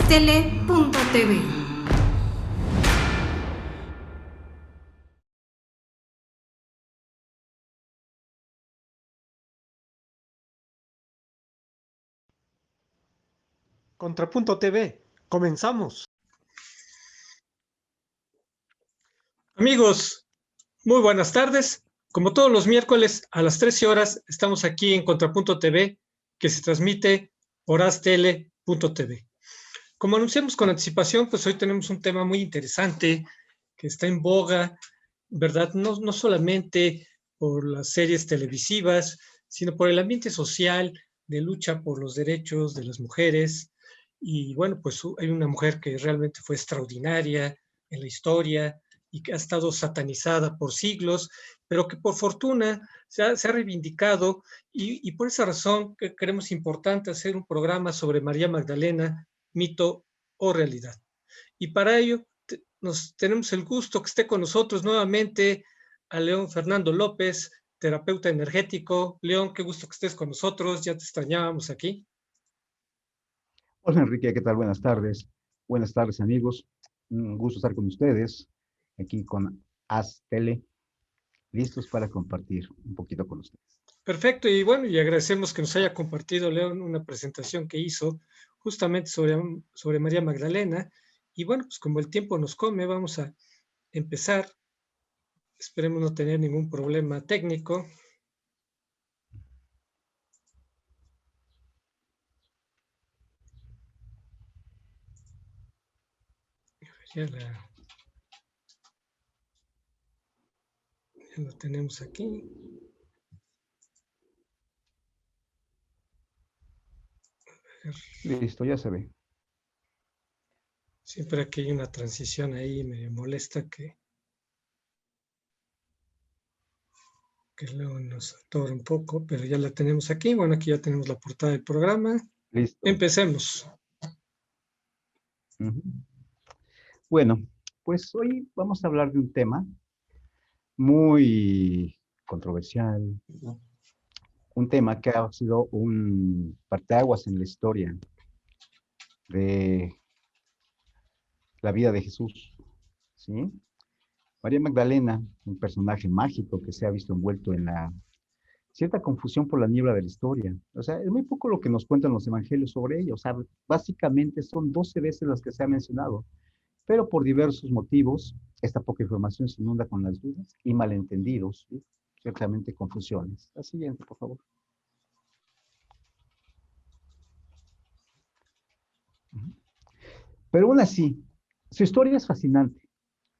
orastele.tv. Contrapunto TV, comenzamos. Amigos, muy buenas tardes. Como todos los miércoles a las 13 horas estamos aquí en Contrapunto TV, que se transmite por orastele.tv. Como anunciamos con anticipación, pues hoy tenemos un tema muy interesante que está en boga, ¿verdad? No solamente por las series televisivas, sino por el ambiente social de lucha por los derechos de las mujeres. Y bueno, pues hay una mujer que realmente fue extraordinaria en la historia y que ha estado satanizada por siglos, pero que por fortuna se ha reivindicado y por esa razón que creemos importante hacer un programa sobre María Magdalena, mito o realidad. Y para ello tenemos el gusto que esté con nosotros nuevamente a León Fernando López, terapeuta energético. León, qué gusto que estés con nosotros, ya te extrañábamos aquí. Hola Enrique, ¿qué tal? Buenas tardes. Buenas tardes amigos. Un gusto estar con ustedes aquí con Tele, listos para compartir un poquito con ustedes. Perfecto, y bueno, y agradecemos que nos haya compartido León una presentación que hizo justamente sobre María Magdalena. Y bueno, pues como el tiempo nos come, vamos a empezar. Esperemos no tener ningún problema técnico. Ya lo tenemos aquí. Listo, ya se ve. Siempre aquí hay una transición ahí, me molesta que luego nos atora un poco, pero ya la tenemos aquí. Bueno, aquí ya tenemos la portada del programa. Listo. Empecemos. Bueno, pues hoy vamos a hablar de un tema muy controversial, un tema que ha sido un parteaguas en la historia de la vida de Jesús, ¿sí? María Magdalena, un personaje mágico que se ha visto envuelto en la cierta confusión por la niebla de la historia. O sea, es muy poco lo que nos cuentan los evangelios sobre ella. O sea, básicamente son 12 veces las que se ha mencionado, pero por diversos motivos, esta poca información se inunda con las dudas y malentendidos, ¿sí? Ciertamente confusiones. La siguiente, por favor. Pero aún así, su historia es fascinante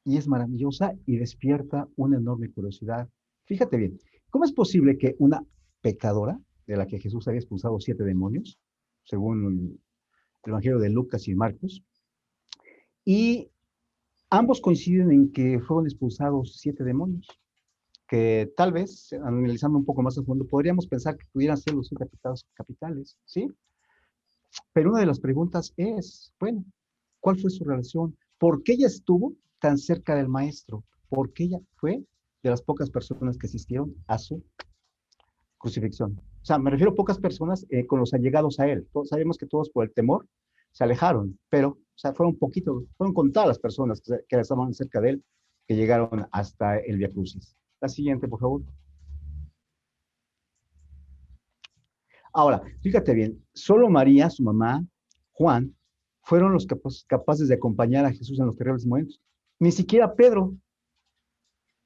y es maravillosa y despierta una enorme curiosidad. Fíjate bien, ¿cómo es posible que una pecadora, de la que Jesús había expulsado 7 demonios, según el Evangelio de Lucas y Marcos, y ambos coinciden en que fueron expulsados 7 demonios, que tal vez, analizando un poco más a fondo, podríamos pensar que pudieran ser los 7 pecados capitales, ¿sí? Pero una de las preguntas es, bueno, ¿cuál fue su relación? ¿Por qué ella estuvo tan cerca del maestro? ¿Por qué ella fue de las pocas personas que asistieron a su crucifixión? O sea, me refiero a pocas personas con los allegados a él. Todos, sabemos que todos por el temor se alejaron, pero, o sea, fueron contadas las personas que estaban cerca de él, que llegaron hasta el Via Crucis. La siguiente, por favor. Ahora, fíjate bien, solo María, su mamá, Juan, fueron los capaces de acompañar a Jesús en los terribles momentos. Ni siquiera Pedro,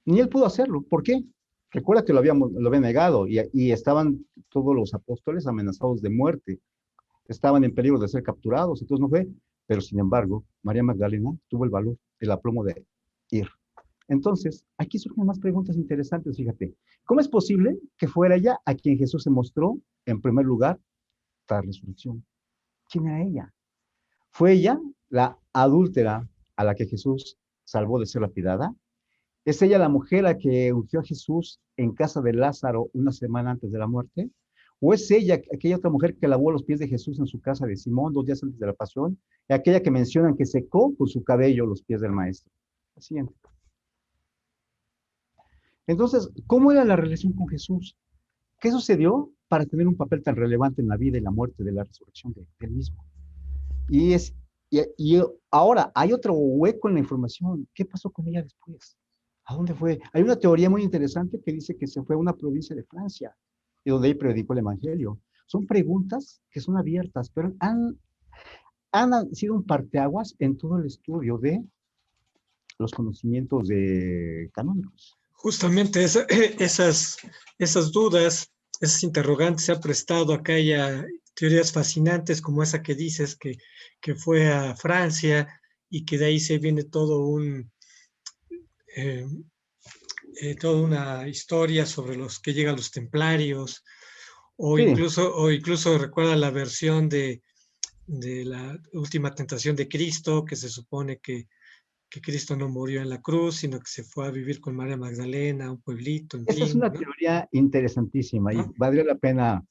ni él pudo hacerlo. ¿Por qué? Recuerda que lo había negado y estaban todos los apóstoles amenazados de muerte. Estaban en peligro de ser capturados, entonces no fue. Pero sin embargo, María Magdalena tuvo el valor, el aplomo de ir. Entonces, aquí surgen más preguntas interesantes, fíjate. ¿Cómo es posible que fuera ella a quien Jesús se mostró, en primer lugar, tras resurrección? ¿Quién era ella? ¿Fue ella la adúltera a la que Jesús salvó de ser lapidada? ¿Es ella la mujer a que ungió a Jesús en casa de Lázaro una semana antes de la muerte? ¿O es ella aquella otra mujer que lavó los pies de Jesús en su casa de Simón 2 días antes de la pasión? Y aquella que mencionan que secó con su cabello los pies del maestro. La siguiente. Entonces, ¿cómo era la relación con Jesús? ¿Qué sucedió para tener un papel tan relevante en la vida y la muerte de la resurrección del mismo? Y es Y ahora hay otro hueco en la información. ¿Qué pasó con ella después? ¿A dónde fue? Hay una teoría muy interesante que dice que se fue a una provincia de Francia y donde ahí predicó el Evangelio. Son preguntas que son abiertas, pero han sido un parteaguas en todo el estudio de los conocimientos canónicos. Justamente esas dudas, esas interrogantes se ha prestado acá ya teorías fascinantes como esa que dices que fue a Francia y que de ahí se viene eh, toda una historia sobre los que llegan los templarios, Sí, o incluso recuerda la versión de la última tentación de Cristo, que se supone que Cristo no murió en la cruz, sino que se fue a vivir con María Magdalena, a un pueblito, en esa es fin, una ¿no? teoría interesantísima y ¿No? valdría la pena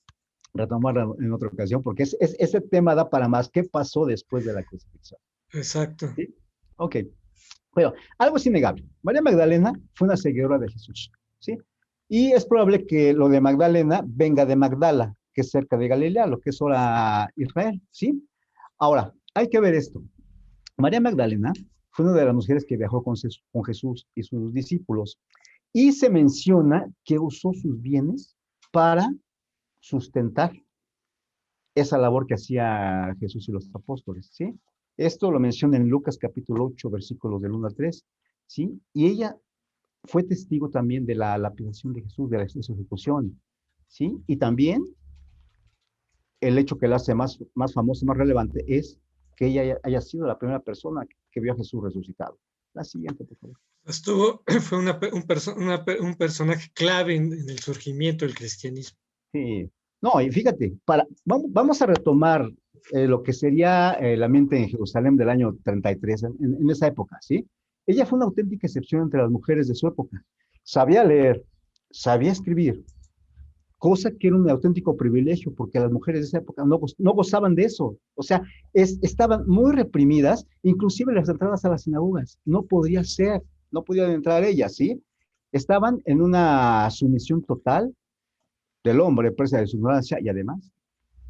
retomarla en otra ocasión porque ese tema da para más. ¿Qué pasó después de la crucifixión? Exacto. ¿Sí? Ok. Bueno, algo es innegable. María Magdalena fue una seguidora de Jesús, ¿sí? Y es probable que lo de Magdalena venga de Magdala, que es cerca de Galilea, lo que es ahora Israel, ¿sí? Ahora, hay que ver esto. María Magdalena fue una de las mujeres que viajó con Jesús y sus discípulos. Y se menciona que usó sus bienes para sustentar esa labor que hacía Jesús y los apóstoles, ¿sí? Esto lo menciona en Lucas capítulo 8, versículos del 1 al 3, ¿sí? Y ella fue testigo también de la lapidación de Jesús, de su ejecución, ¿sí? Y también el hecho que la hace más famoso, más relevante, es que ella haya sido la primera persona que vio a Jesús resucitado. La siguiente, por favor. Fue un personaje clave en el surgimiento del cristianismo. Sí. No, y fíjate, vamos a retomar lo que sería el ambiente en Jerusalén del año 33, en esa época, ¿sí? Ella fue una auténtica excepción entre las mujeres de su época. Sabía leer, sabía escribir, cosa que era un auténtico privilegio porque las mujeres de esa época no gozaban de eso. O sea, estaban muy reprimidas, inclusive las entradas a las sinagogas. No podía ser, no podían entrar ellas, ¿sí? Estaban en una sumisión total del hombre, presa de su ignorancia, y además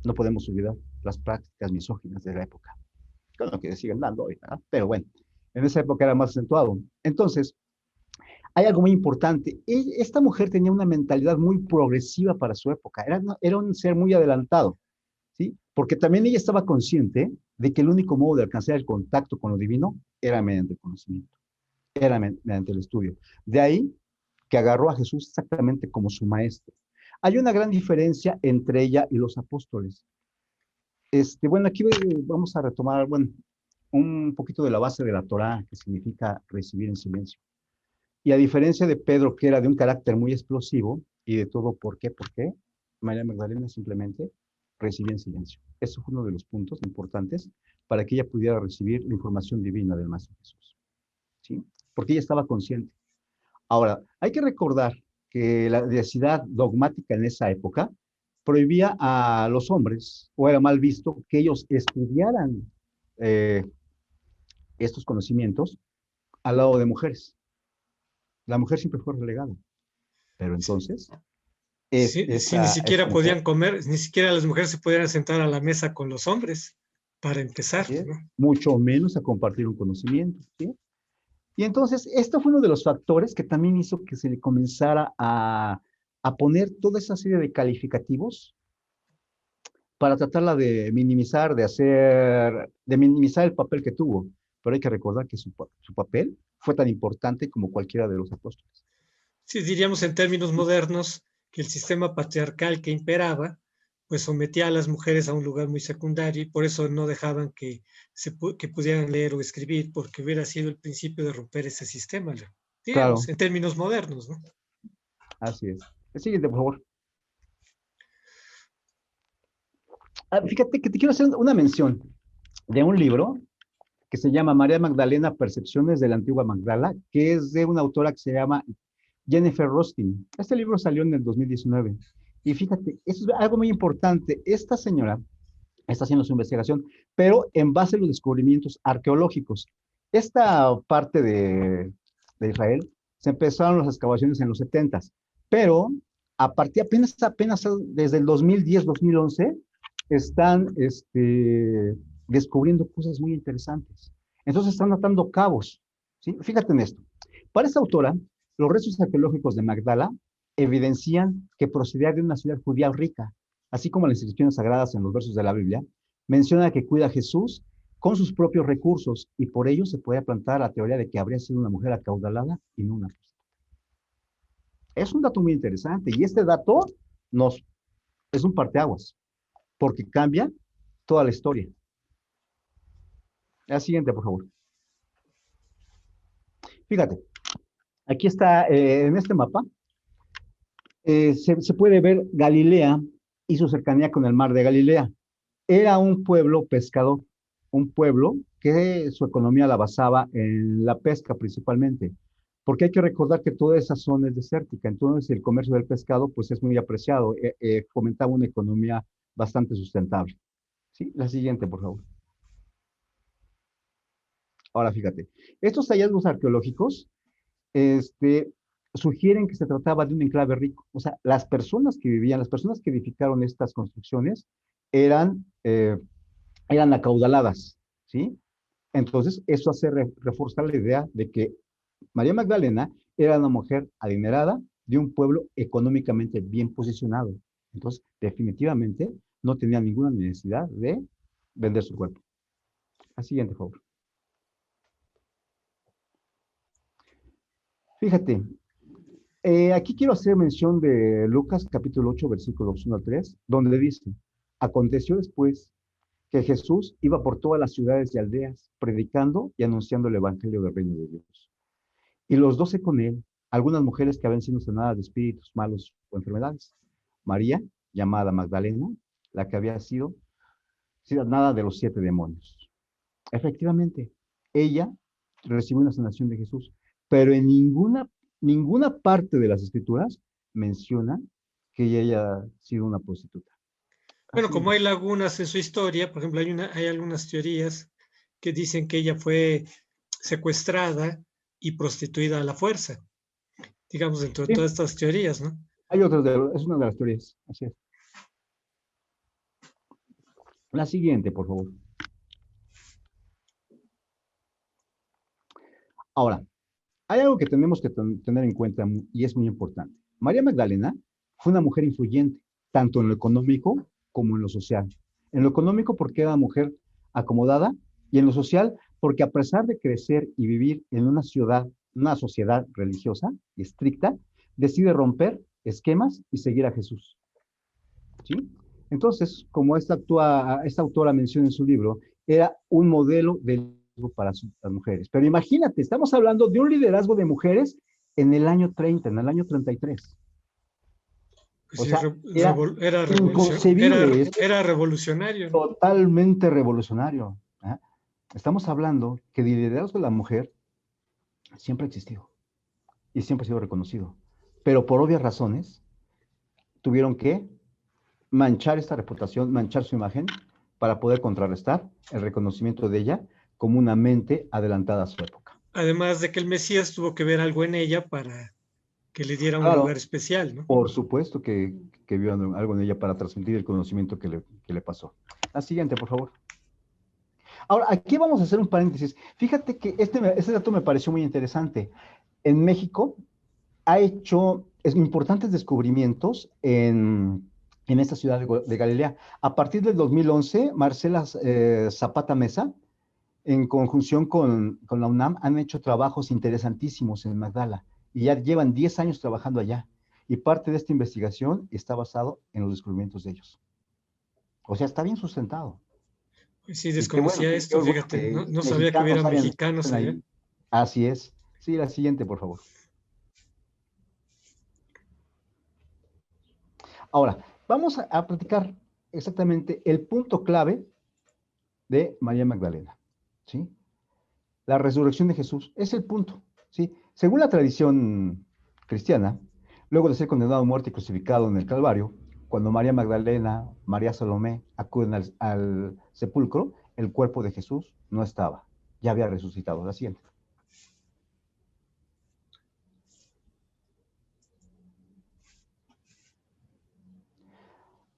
no podemos olvidar las prácticas misóginas de la época, con lo que siguen dando hoy, ¿verdad? Pero bueno, en esa época era más acentuado. Entonces, hay algo muy importante. Esta mujer tenía una mentalidad muy progresiva para su época, era un ser muy adelantado, ¿sí? Porque también ella estaba consciente de que el único modo de alcanzar el contacto con lo divino era mediante el conocimiento, era mediante el estudio. De ahí que agarró a Jesús exactamente como su maestro. Hay una gran diferencia entre ella y los apóstoles. Bueno, aquí vamos a retomar, bueno, un poquito de la base de la Torá, que significa recibir en silencio. Y a diferencia de Pedro, que era de un carácter muy explosivo y de todo, ¿por qué? María Magdalena simplemente recibía en silencio. Eso fue uno de los puntos importantes para que ella pudiera recibir la información divina del Maestro Jesús, ¿sí? Porque ella estaba consciente. Ahora, hay que recordar que la diversidad dogmática en esa época prohibía a los hombres, o era mal visto, que ellos estudiaran eh, estos conocimientos al lado de mujeres. La mujer siempre fue relegada, pero entonces Si ni esta siquiera mujer, podían comer, ni siquiera las mujeres se podían sentar a la mesa con los hombres, para empezar, así es, ¿no? mucho menos a compartir un conocimiento, ¿sí? Y entonces, esto fue uno de los factores que también hizo que se le comenzara a poner toda esa serie de calificativos para tratarla de minimizar, de minimizar el papel que tuvo. Pero hay que recordar que su papel fue tan importante como cualquiera de los apóstoles. Si diríamos en términos modernos que el sistema patriarcal que imperaba, pues sometía a las mujeres a un lugar muy secundario y por eso no dejaban que pudieran leer o escribir, porque hubiera sido el principio de romper ese sistema, digamos, Claro, en términos modernos, ¿no? así es. El siguiente, por favor. Fíjate que te quiero hacer una mención de un libro que se llama María Magdalena, Percepciones de la Antigua Magdala, que es de una autora que se llama Jennifer Rostin. Este libro salió en el 2019. Y fíjate, eso es algo muy importante. Esta señora está haciendo su investigación, pero en base a los descubrimientos arqueológicos. Esta parte de Israel se empezaron las excavaciones en los 70, pero a partir apenas desde el 2010, 2011, están descubriendo cosas muy interesantes. Entonces están atando cabos, ¿sí? Fíjate en esto. Para esta autora, los restos arqueológicos de Magdala evidencian que procedía de una ciudad judía rica, así como las inscripciones sagradas en los versos de la Biblia, menciona que cuida a Jesús con sus propios recursos y por ello se puede plantar la teoría de que habría sido una mujer acaudalada y no una prostituta. Es un dato muy interesante y este dato nos es un parteaguas porque cambia toda la historia. La siguiente, por favor. Fíjate, aquí está en este mapa, se puede ver Galilea y su cercanía con el mar de Galilea. Era un pueblo pescador, un pueblo que su economía la basaba en la pesca principalmente, porque hay que recordar que toda esa zona es desértica, entonces el comercio del pescado pues es muy apreciado, fomentaba una economía bastante sustentable. ¿Sí? La siguiente, por favor. Ahora fíjate, estos hallazgos arqueológicos sugieren que se trataba de un enclave rico. O sea, las personas que vivían, las personas que edificaron estas construcciones eran, eran acaudaladas, ¿sí? Entonces, eso hace reforzar la idea de que María Magdalena era una mujer adinerada de un pueblo económicamente bien posicionado. Entonces, definitivamente no tenía ninguna necesidad de vender su cuerpo. La siguiente, por favor. Fíjate, aquí quiero hacer mención de Lucas capítulo 8, versículos 1 al 3, donde dice, aconteció después que Jesús iba por todas las ciudades y aldeas, predicando y anunciando el evangelio del reino de Dios. Y los 12 con él, algunas mujeres que habían sido sanadas de espíritus malos o enfermedades. María, llamada Magdalena, la que había sido sanada de los 7 demonios. Efectivamente, ella recibió una sanación de Jesús, pero en ninguna parte de las escrituras menciona que ella haya sido una prostituta. Bueno, Así como es. hay lagunas en su historia, por ejemplo, hay algunas teorías que dicen que ella fue secuestrada y prostituida a la fuerza, digamos, dentro de Sí, todas estas teorías, ¿no? hay otras, es una de las teorías. Así es. La siguiente, por favor. Ahora, hay algo que tenemos que tener en cuenta y es muy importante. María Magdalena fue una mujer influyente, tanto en lo económico como en lo social. En lo económico porque era mujer acomodada y en lo social porque a pesar de crecer y vivir en una sociedad religiosa y estricta, decide romper esquemas y seguir a Jesús. ¿Sí? Entonces, como esta autora menciona en su libro, era un modelo de liderazgo para las mujeres. Pero imagínate, estamos hablando de un liderazgo de mujeres en el año 30, en el año 33. Pues O sí, sea, era inconcebible, es era revolucionario, ¿no? totalmente revolucionario. ¿Eh? Estamos hablando que el liderazgo de la mujer siempre ha existido y siempre ha sido reconocido. Pero por obvias razones, tuvieron que manchar esta reputación, manchar su imagen, para poder contrarrestar el reconocimiento de ella como una mente adelantada a su época. Además de que el Mesías tuvo que ver algo en ella para que le diera un lugar Claro, especial, ¿no? por supuesto que vio algo en ella para transmitir el conocimiento que le pasó. La siguiente, por favor. Ahora, aquí vamos a hacer un paréntesis. Fíjate que este dato me pareció muy interesante. En México ha hecho importantes descubrimientos en esta ciudad de Galilea. A partir del 2011, Marcela Zapata Mesa, en conjunción con la UNAM, han hecho trabajos interesantísimos en Magdala y ya llevan 10 años trabajando allá. Y parte de esta investigación está basado en los descubrimientos de ellos. O sea, está bien sustentado. Pues sí, Y qué bueno, desconocía qué esto, orgullo fíjate, que no sabía que hubiera mexicanos mexicanos estén allá. ahí. Así es. Sí, la siguiente, por favor. Ahora, vamos a platicar exactamente el punto clave de María Magdalena, ¿sí? La resurrección de Jesús es el punto, ¿sí? Según la tradición cristiana, luego de ser condenado a muerte y crucificado en el Calvario, cuando María Magdalena, María Salomé acuden al sepulcro, el cuerpo de Jesús no estaba, ya había resucitado. La siguiente.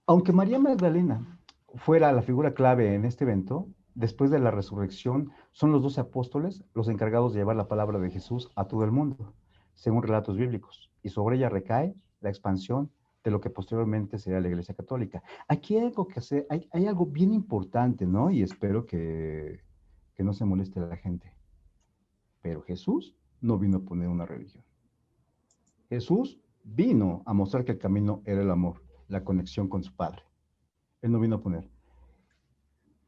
Aunque María Magdalena fuera la figura clave en este evento, después de la resurrección, son los 12 apóstoles los encargados de llevar la palabra de Jesús a todo el mundo, según relatos bíblicos, y sobre ella recae la expansión de lo que posteriormente sería la Iglesia Católica. Aquí hay algo que hacer, hay algo bien importante, ¿no? Y espero que no se moleste a la gente. Pero Jesús no vino a poner una religión. Jesús vino a mostrar que el camino era el amor, la conexión con su Padre. Él no vino a poner.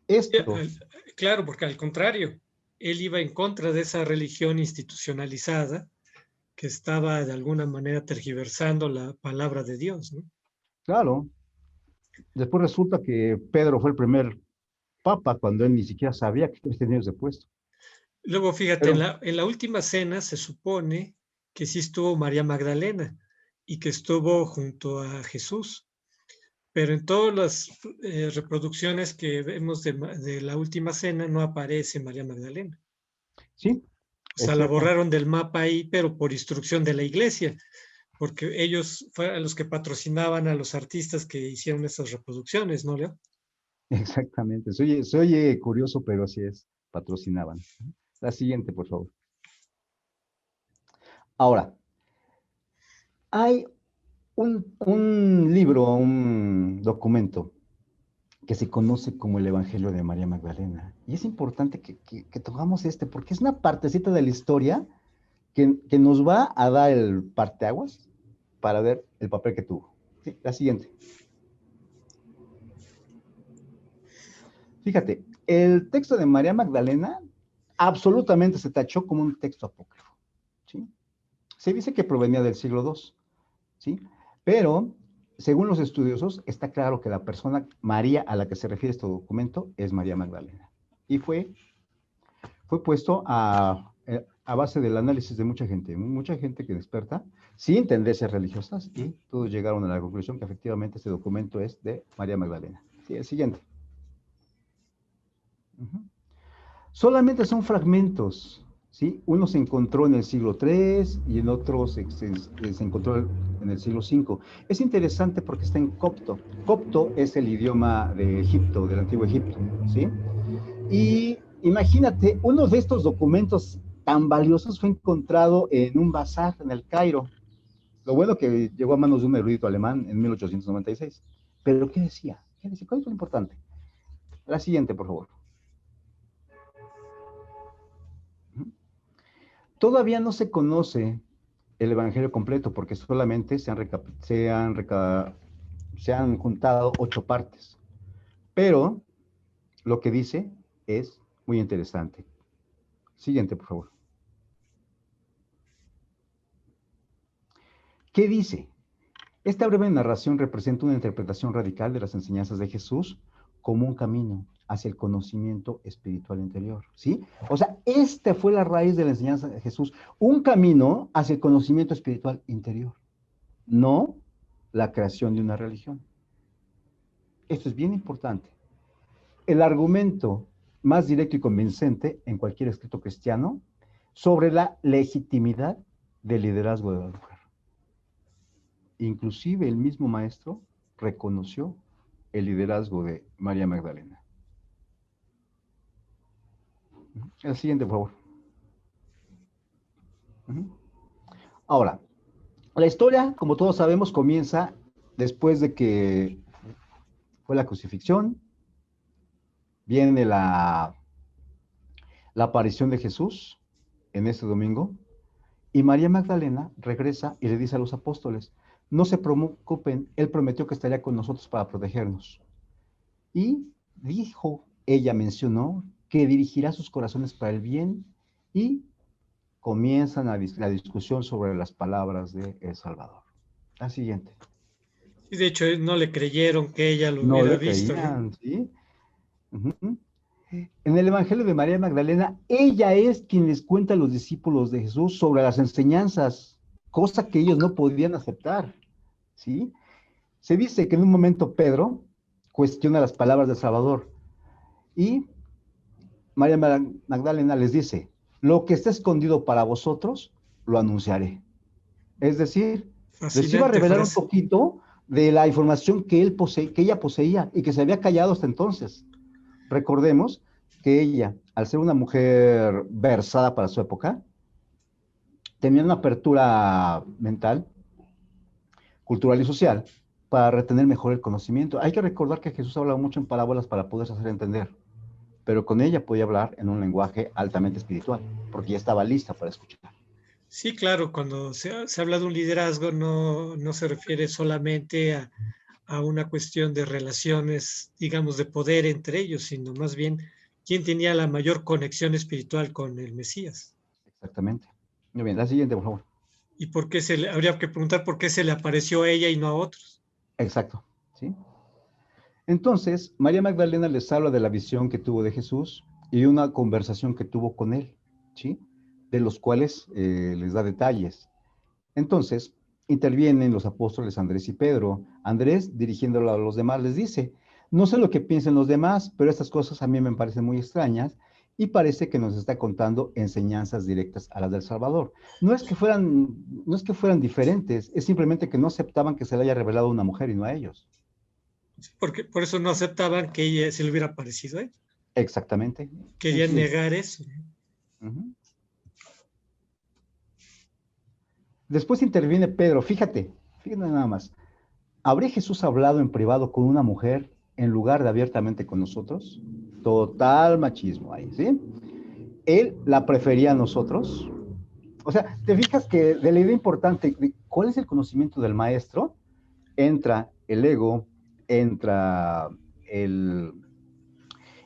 Esto, Claro, porque al contrario, él iba en contra de esa religión institucionalizada que estaba de alguna manera tergiversando la palabra de Dios, ¿no? claro, después resulta que Pedro fue el primer papa cuando él ni siquiera sabía que tenía ese puesto. Luego, fíjate, Pero, en la última cena se supone que sí estuvo María Magdalena y que estuvo junto a Jesús, pero en todas las reproducciones que vemos de la última cena no aparece María Magdalena. sí, O sea, la exactamente. borraron del mapa ahí, pero por instrucción de la iglesia, porque ellos fueron los que patrocinaban a los artistas que hicieron esas reproducciones, ¿no, Leo? Exactamente. Se oye curioso, pero así es. Patrocinaban. La siguiente, por favor. Ahora, hay un libro, un documento que se conoce como el Evangelio de María Magdalena. Y es importante que tomamos porque es una partecita de la historia que nos va a dar el parteaguas para ver el papel que tuvo. Sí, la siguiente. Fíjate, el texto de María Magdalena absolutamente se tachó como un texto apócrifo. ¿Sí? Se dice que provenía del siglo II, ¿sí? Pero, según los estudiosos, está claro que la persona María a la que se refiere este documento es María Magdalena. Y fue puesto a base del análisis de mucha gente que es experta, sin tendencias religiosas, y todos llegaron a la conclusión que efectivamente este documento es de María Magdalena. Sí, el siguiente. Solamente son fragmentos, ¿sí? Uno se encontró en el siglo III y en otro se encontró en el siglo V. Es interesante porque está en copto. Copto es el idioma de Egipto, del antiguo Egipto, ¿sí? Y imagínate, uno de estos documentos tan valiosos fue encontrado en un bazar en el Cairo. Lo bueno que llegó a manos de un erudito alemán en 1896. Pero ¿qué decía? ¿Qué decía? ¿Cuál es lo importante? La siguiente, por favor. Todavía no se conoce el Evangelio completo porque solamente se han juntado 8 partes. Pero lo que dice es muy interesante. Siguiente, por favor. ¿Qué dice? Esta breve narración representa una interpretación radical de las enseñanzas de Jesús como un camino hacia el conocimiento espiritual interior, ¿sí? O sea, esta fue la raíz de la enseñanza de Jesús, un camino hacia el conocimiento espiritual interior, no la creación de una religión. Esto es bien importante. El argumento más directo y convincente en cualquier escrito cristiano sobre la legitimidad del liderazgo de la mujer. Inclusive el mismo maestro reconoció el liderazgo de María Magdalena. El siguiente, por favor. Ahora, la historia, como todos sabemos, comienza después de que fue la crucifixión, viene la aparición de Jesús en este domingo, y María Magdalena regresa y le dice a los apóstoles, no se preocupen, Él prometió que estaría con nosotros para protegernos. Y ella mencionó que dirigirá sus corazones para el bien y comienzan la discusión sobre las palabras de El Salvador. La siguiente. Y de hecho no le creyeron que ella lo No hubiera le visto, ¿no? creían, ¿sí? En el Evangelio de María Magdalena, ella es quien les cuenta a los discípulos de Jesús sobre las enseñanzas, cosa que ellos no podían aceptar, ¿sí? Se dice que en un momento Pedro cuestiona las palabras del Salvador y María Magdalena les dice, lo que está escondido para vosotros, lo anunciaré. Es decir, les iba a Fascinante revelar un frase. poquito de la información que ella poseía y que se había callado hasta entonces. Recordemos que ella, al ser una mujer versada para su época, tenía una apertura mental, cultural y social para retener mejor el conocimiento. Hay que recordar que Jesús hablaba mucho en parábolas para poderse hacer entender, pero con ella podía hablar en un lenguaje altamente espiritual, porque ya estaba lista para escuchar. Sí, claro, cuando se habla de un liderazgo no se refiere solamente a una cuestión de relaciones, digamos, de poder entre ellos, sino más bien quién tenía la mayor conexión espiritual con el Mesías. Exactamente. Muy bien, la siguiente, por favor. ¿Y por qué habría que preguntar por qué se le apareció a ella y no a otros? Exacto, ¿sí? Entonces, María Magdalena les habla de la visión que tuvo de Jesús y una conversación que tuvo con él, ¿sí? De los cuales les da detalles. Entonces, intervienen los apóstoles Andrés y Pedro. Andrés, dirigiéndolo a los demás, les dice, no sé lo que piensen los demás, pero estas cosas a mí me parecen muy extrañas y parece que nos está contando enseñanzas directas a las del Salvador. No es que fueran diferentes, es simplemente que no aceptaban que se le haya revelado a una mujer y no a ellos. Porque por eso no aceptaban que ella se le hubiera parecido a él. Exactamente. Querían negar eso. Uh-huh. Después interviene Pedro, fíjate nada más. ¿Habría Jesús hablado en privado con una mujer en lugar de abiertamente con nosotros? Total machismo ahí, ¿sí? Él la prefería a nosotros. O sea, te fijas que de la idea importante, de ¿cuál es el conocimiento del maestro? Entra el ego, entra el,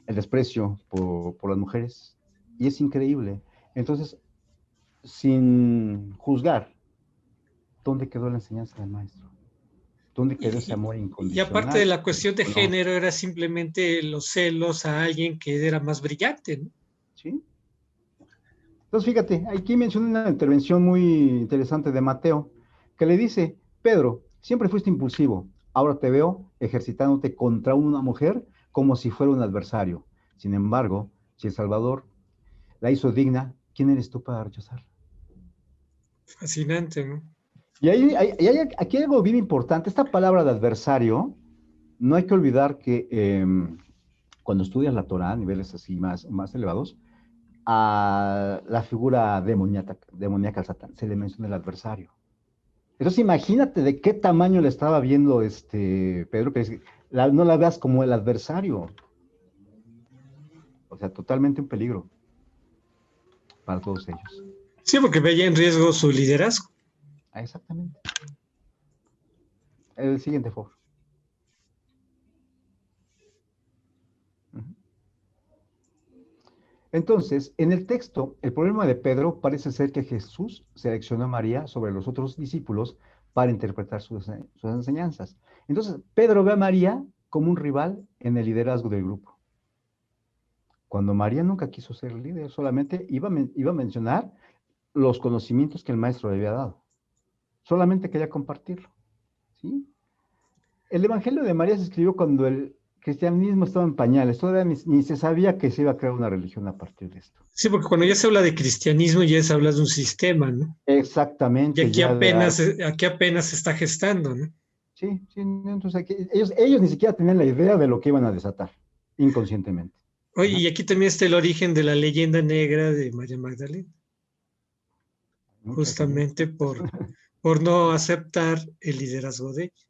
el desprecio por las mujeres. Y es increíble. Entonces, sin juzgar, ¿dónde quedó la enseñanza del maestro? ¿Dónde quedó ese Y, amor y aparte de incondicional? la cuestión de No, género, era simplemente los celos a alguien que era más brillante, ¿no? ¿sí? Entonces, fíjate, aquí menciona una intervención muy interesante de Mateo, que le dice, Pedro, siempre fuiste impulsivo, ahora te veo ejercitándote contra una mujer como si fuera un adversario. Sin embargo, si el Salvador la hizo digna, ¿quién eres tú para rechazarla? Fascinante, ¿no? Y aquí hay algo bien importante, esta palabra de adversario, no hay que olvidar que cuando estudias la Torah a niveles así más elevados, a la figura demoníaca al Satán se le menciona el adversario. Entonces imagínate de qué tamaño le estaba viendo Pedro, que no la veas como el adversario. O sea, totalmente un peligro para todos ellos. Sí, porque veía en riesgo su liderazgo. Ah, exactamente. El siguiente, por favor. Uh-huh. Entonces, en el texto, el problema de Pedro parece ser que Jesús seleccionó a María sobre los otros discípulos para interpretar sus enseñanzas. Entonces, Pedro ve a María como un rival en el liderazgo del grupo. Cuando María nunca quiso ser líder, solamente iba a mencionar los conocimientos que el maestro le había dado. Solamente quería compartirlo. ¿Sí? El Evangelio de María se escribió cuando el cristianismo estaba en pañales. Todavía ni se sabía que se iba a crear una religión a partir de esto. Sí, porque cuando ya se habla de cristianismo ya se habla de un sistema, ¿no? Y Exactamente, ya aquí apenas se está gestando, ¿no? sí, sí, entonces ellos ni siquiera tenían la idea de lo que iban a desatar, inconscientemente. Oye, Ajá. y aquí también está el origen de la leyenda negra de María Magdalena, Muchas justamente leyendas. por no aceptar el liderazgo de ella.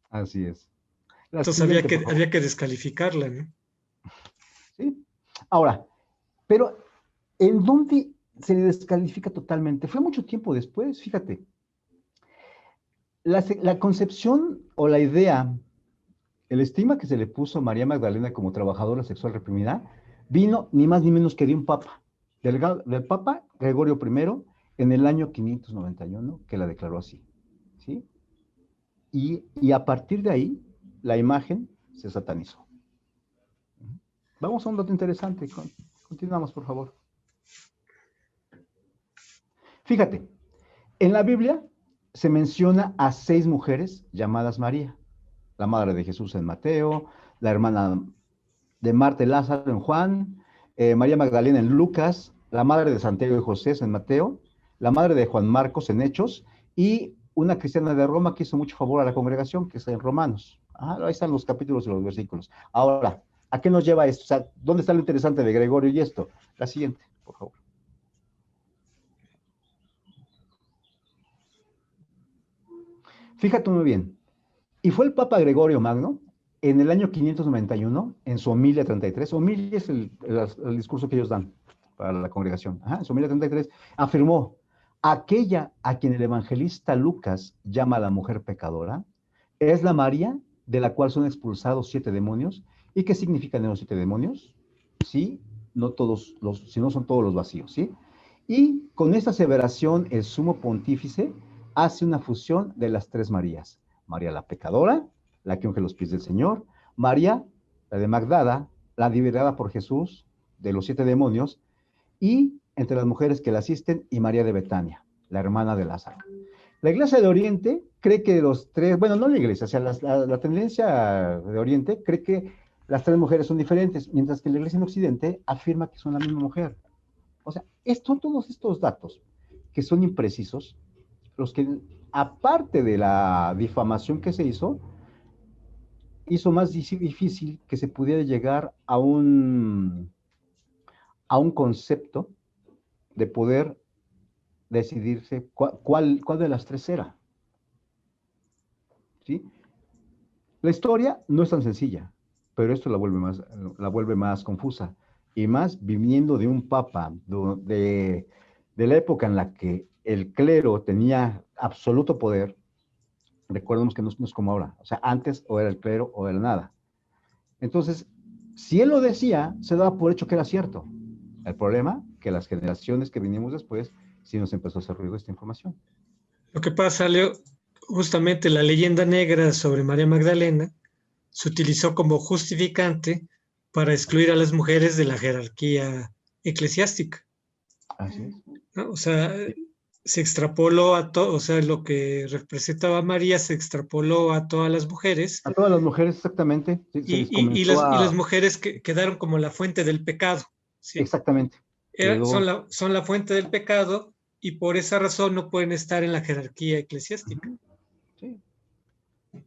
Así es. La Entonces siguiente, por favor. había que descalificarla, ¿no? ¿Sí? Ahora, pero ¿en dónde se le descalifica totalmente? Fue mucho tiempo después, fíjate. La concepción o la idea, el estigma que se le puso a María Magdalena como trabajadora sexual reprimida, vino ni más ni menos que de un papa, del Papa Gregorio I, en el año 591, que la declaró así. ¿Sí? Y a partir de ahí, la imagen se satanizó. Vamos a un dato interesante. Continuamos, por favor. Fíjate, en la Biblia se menciona a 6 mujeres llamadas María. La madre de Jesús en Mateo, la hermana de Marta y Lázaro en Juan, María Magdalena en Lucas, la madre de Santiago y José en Mateo, la madre de Juan Marcos en Hechos, y una cristiana de Roma que hizo mucho favor a la congregación, que está en Romanos. Ahí están los capítulos y los versículos. Ahora, ¿A qué nos lleva esto? O sea, ¿dónde está lo interesante de Gregorio y esto? La siguiente, por favor. Fíjate muy bien. Y fue el Papa Gregorio Magno, en el año 591, en su homilia 33, homilia es el discurso que ellos dan para la congregación, ajá, en su homilia 33, afirmó, aquella a quien el evangelista Lucas llama la mujer pecadora, es la María de la cual son expulsados 7 demonios. ¿Y qué significan los 7 demonios? Sí, no todos si no son todos los vacíos, ¿sí? Y con esta aseveración, el sumo pontífice hace una fusión de las 3 Marías. María la pecadora, la que unge los pies del Señor, María, la de Magdala, la liberada por Jesús de los 7 demonios, y entre las mujeres que la asisten, y María de Betania, la hermana de Lázaro. La Iglesia de Oriente cree que los tres, bueno, no la Iglesia, o sea, la tendencia de Oriente cree que las 3 mujeres son diferentes, mientras que la Iglesia en Occidente afirma que son la misma mujer. O sea, son todos estos datos que son imprecisos, los que, aparte de la difamación que se hizo más difícil que se pudiera llegar a un concepto de poder decidirse cuál de las 3 era. ¿Sí? La historia no es tan sencilla, pero esto la vuelve más confusa. Y más viniendo de un papa de la época en la que el clero tenía absoluto poder. Recordemos que no es como ahora. O sea, antes o era el clero o era nada. Entonces, si él lo decía, se daba por hecho que era cierto. El problema, que las generaciones que vinimos después, sí nos empezó a hacer ruido esta información. Lo que pasa, Leo, justamente la leyenda negra sobre María Magdalena se utilizó como justificante para excluir a las mujeres de la jerarquía eclesiástica, Así es. ¿no? O sea, se extrapoló a todo, o sea, lo que representaba a María se extrapoló a todas las mujeres A todas las mujeres, exactamente, se les y comenzó las mujeres quedaron como la fuente del pecado, ¿sí? exactamente, quedó, Son la fuente del pecado y por esa razón no pueden estar en la jerarquía eclesiástica. sí.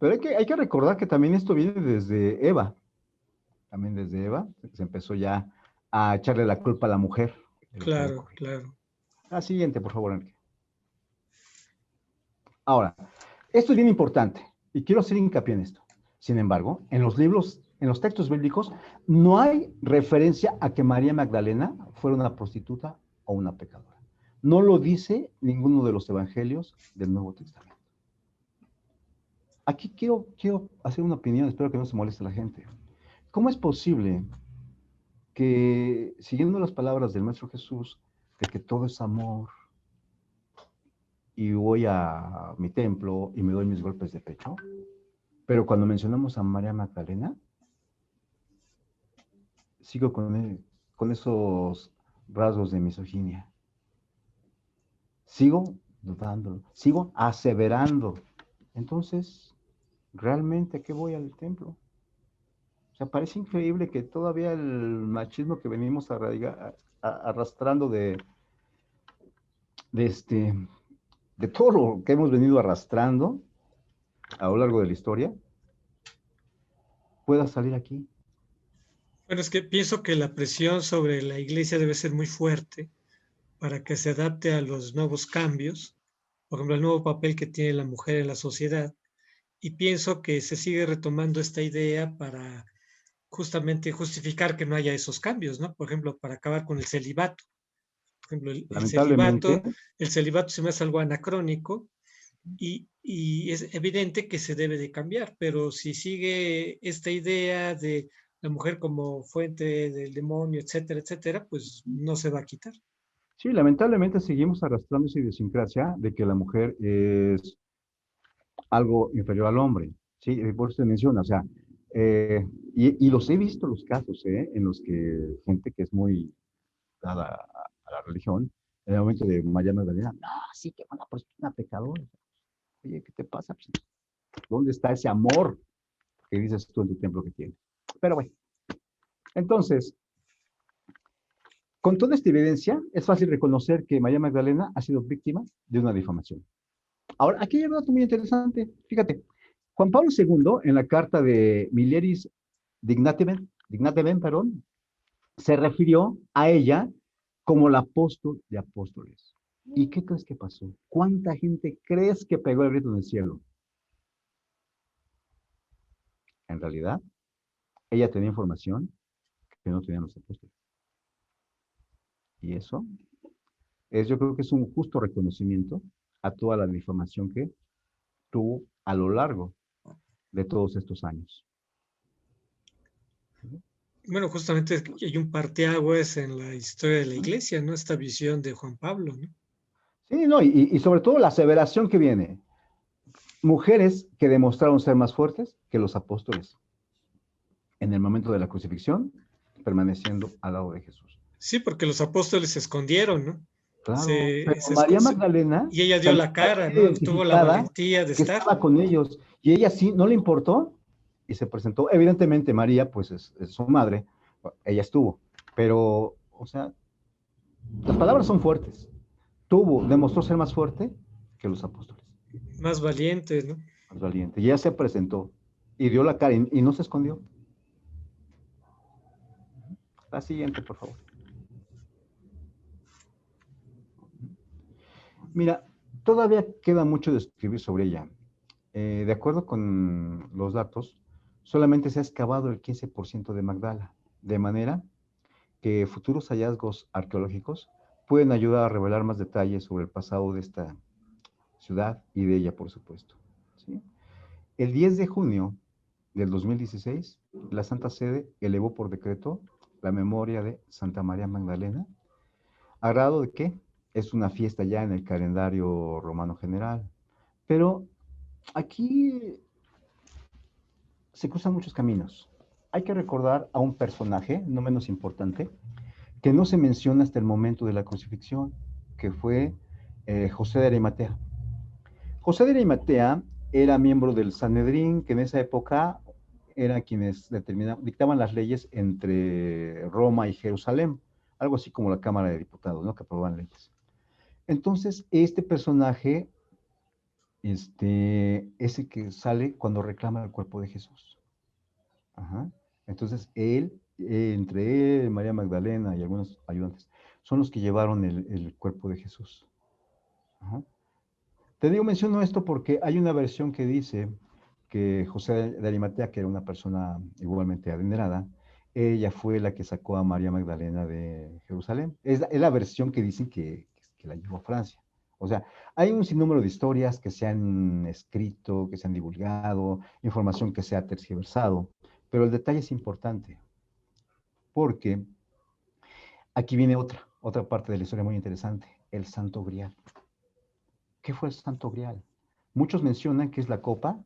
Pero hay que recordar que también esto viene desde Eva, también desde Eva, se empezó ya a echarle la culpa a la mujer de lo que había Claro, ocurrido. claro. La siguiente, por favor, Enrique. Ahora, esto es bien importante y quiero hacer hincapié en esto. Sin embargo, en los libros, en los textos bíblicos, no hay referencia a que María Magdalena fuera una prostituta o una pecadora. No lo dice ninguno de los evangelios del Nuevo Testamento. Aquí quiero hacer una opinión, espero que no se moleste la gente. ¿Cómo es posible que, siguiendo las palabras del Maestro Jesús, de que todo es amor, y voy a mi templo y me doy mis golpes de pecho, pero cuando mencionamos a María Magdalena, sigo con esos rasgos de misoginia? Sigo dudando, sigo aseverando. Entonces, ¿realmente a qué voy al templo? O sea, parece increíble que todavía el machismo que venimos arrastrando de, de todo lo que hemos venido arrastrando a lo largo de la historia, pueda salir aquí. Bueno, es que pienso que la presión sobre la iglesia debe ser muy fuerte para que se adapte a los nuevos cambios, por ejemplo, el nuevo papel que tiene la mujer en la sociedad. Y pienso que se sigue retomando esta idea para justamente justificar que no haya esos cambios, ¿no? Por ejemplo, para acabar con el celibato. Por ejemplo, Lamentablemente, el celibato se me hace algo anacrónico y es evidente que se debe de cambiar, pero si sigue esta idea de la mujer como fuente del demonio, etcétera, etcétera, pues no se va a quitar. sí, lamentablemente seguimos arrastrando esa idiosincrasia de que la mujer es algo inferior al hombre, ¿sí? Por eso se menciona, o sea, y los he visto los casos, en los que gente que es muy dada a la religión, en el momento de María Magdalena, no, sí, que una prostituta pecadora. Oye, ¿qué te pasa? Pues, ¿dónde está ese amor que dices tú en tu templo que tienes? Pero bueno, entonces, con toda esta evidencia, es fácil reconocer que María Magdalena ha sido víctima de una difamación. Ahora, aquí hay un dato muy interesante. Fíjate, Juan Pablo II, en la carta de Milieris Dignitatem Dignate Ben, perdón, se refirió a ella como la apóstol de apóstoles. ¿Y qué crees que pasó? ¿Cuánta gente crees que pegó el grito en el cielo? En realidad, ella tenía información que no tenían los apóstoles. Y eso yo creo que es un justo reconocimiento a toda la difamación que tuvo a lo largo de todos estos años. Bueno, justamente hay un parteaguas en la historia de la iglesia, ¿no? Esta visión de Juan Pablo, ¿no? Sí, no, y sobre todo la aseveración que viene. Mujeres que demostraron ser más fuertes que los apóstoles en el momento de la crucifixión, permaneciendo al lado de Jesús. Sí, porque los apóstoles se escondieron, ¿no? Claro, pero María Magdalena Y ella dio también la cara, era ¿no? Tuvo la identificada valentía de que estar. estaba con ellos, y ella sí, no le importó, y se presentó. Evidentemente María, pues es su madre, ella estuvo, pero, o sea, las palabras son fuertes. Demostró ser más fuerte que los apóstoles, Más valiente, ¿no? más valiente. Y ella se presentó y dio la cara y no se escondió. La siguiente, por favor. Mira, todavía queda mucho de escribir sobre ella. De acuerdo con los datos, solamente se ha excavado el 15% de Magdala, de manera que futuros hallazgos arqueológicos pueden ayudar a revelar más detalles sobre el pasado de esta ciudad y de ella, por supuesto. ¿Sí? El 10 de junio del 2016, la Santa Sede elevó por decreto la memoria de Santa María Magdalena, a grado de que es una fiesta ya en el calendario romano general. Pero aquí se cruzan muchos caminos. Hay que recordar a un personaje, no menos importante, que no se menciona hasta el momento de la crucifixión, que fue José de Arimatea. José de Arimatea era miembro del Sanedrín, que en esa época eran quienes dictaban las leyes entre Roma y Jerusalén, algo así como la Cámara de Diputados, ¿no? Que aprobaban leyes. Entonces, este personaje es el que sale cuando reclama el cuerpo de Jesús. Ajá. Entonces, entre él, María Magdalena y algunos ayudantes, son los que llevaron el cuerpo de Jesús. Ajá. Te digo, menciono esto porque hay una versión que dice que José de Arimatea, que era una persona igualmente adinerada, ella fue la que sacó a María Magdalena de Jerusalén. Es la versión que dicen que la llevó a Francia. O sea, hay un sinnúmero de historias que se han escrito, que se han divulgado, información que se ha tergiversado, pero el detalle es importante, porque aquí viene otra parte de la historia muy interesante, el Santo Grial. ¿Qué fue el Santo Grial? Muchos mencionan que es la copa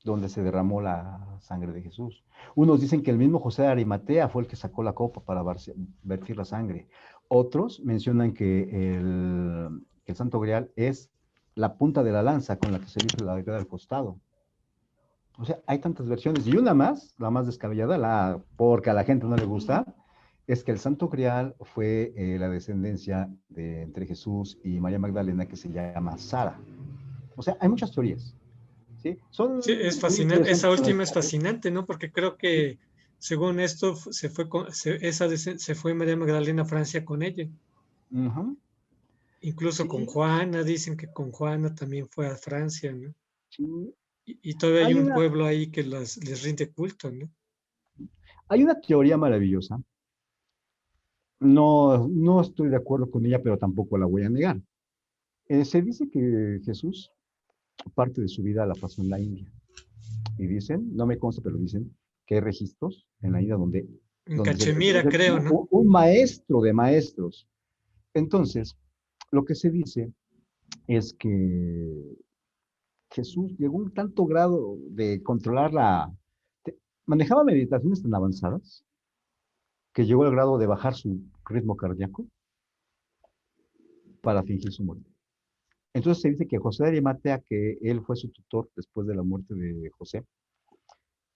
donde se derramó la sangre de Jesús. Unos dicen que el mismo José de Arimatea fue el que sacó la copa para vertir la sangre. Otros mencionan que el Santo Grial es la punta de la lanza con la que se hizo la guerra del costado. O sea, hay tantas versiones. Y una más, la más descabellada, porque a la gente no le gusta, es que el Santo Grial fue la descendencia entre Jesús y María Magdalena, que se llama Sara. O sea, hay muchas teorías. ¿Sí? Son Sí, es muy fascinante. Esa interesantes con última las es fascinante, ¿no? Porque creo que, según esto, se fue María Magdalena a Francia con ella. uh-huh. Incluso con Sí, Juana, dicen que con Juana también fue a Francia, ¿no? sí. Y todavía hay Hay un una, pueblo ahí que les rinde culto, ¿no? hay una teoría maravillosa. No, no estoy de acuerdo con ella, pero tampoco la voy a negar. Se dice que Jesús, parte de su vida la pasó en la India. Y dicen, no me consta, pero dicen que hay registros en la India En donde se Cachemira, reconoce creo, como ¿no? un maestro de maestros. Entonces, lo que se dice es que Jesús llegó a un tanto grado de controlar manejaba meditaciones tan avanzadas que llegó al grado de bajar su ritmo cardíaco para fingir su muerte. Entonces se dice que José de Arimatea, que él fue su tutor después de la muerte de José,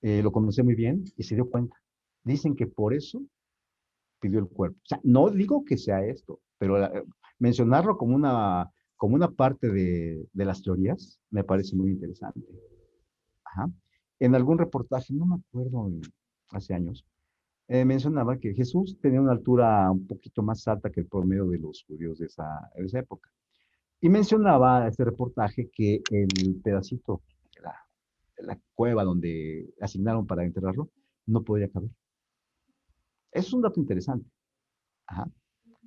lo conocía muy bien y se dio cuenta. Dicen que por eso pidió el cuerpo. O sea, no digo que sea esto, pero mencionarlo como una parte de las teorías me parece muy interesante. Ajá. En algún reportaje, no me acuerdo, hace años, mencionaba que Jesús tenía una altura un poquito más alta que el promedio de los judíos de esa época. Y mencionaba este reportaje que el pedacito de la cueva donde asignaron para enterrarlo no podía caber. Es un dato interesante. Ajá.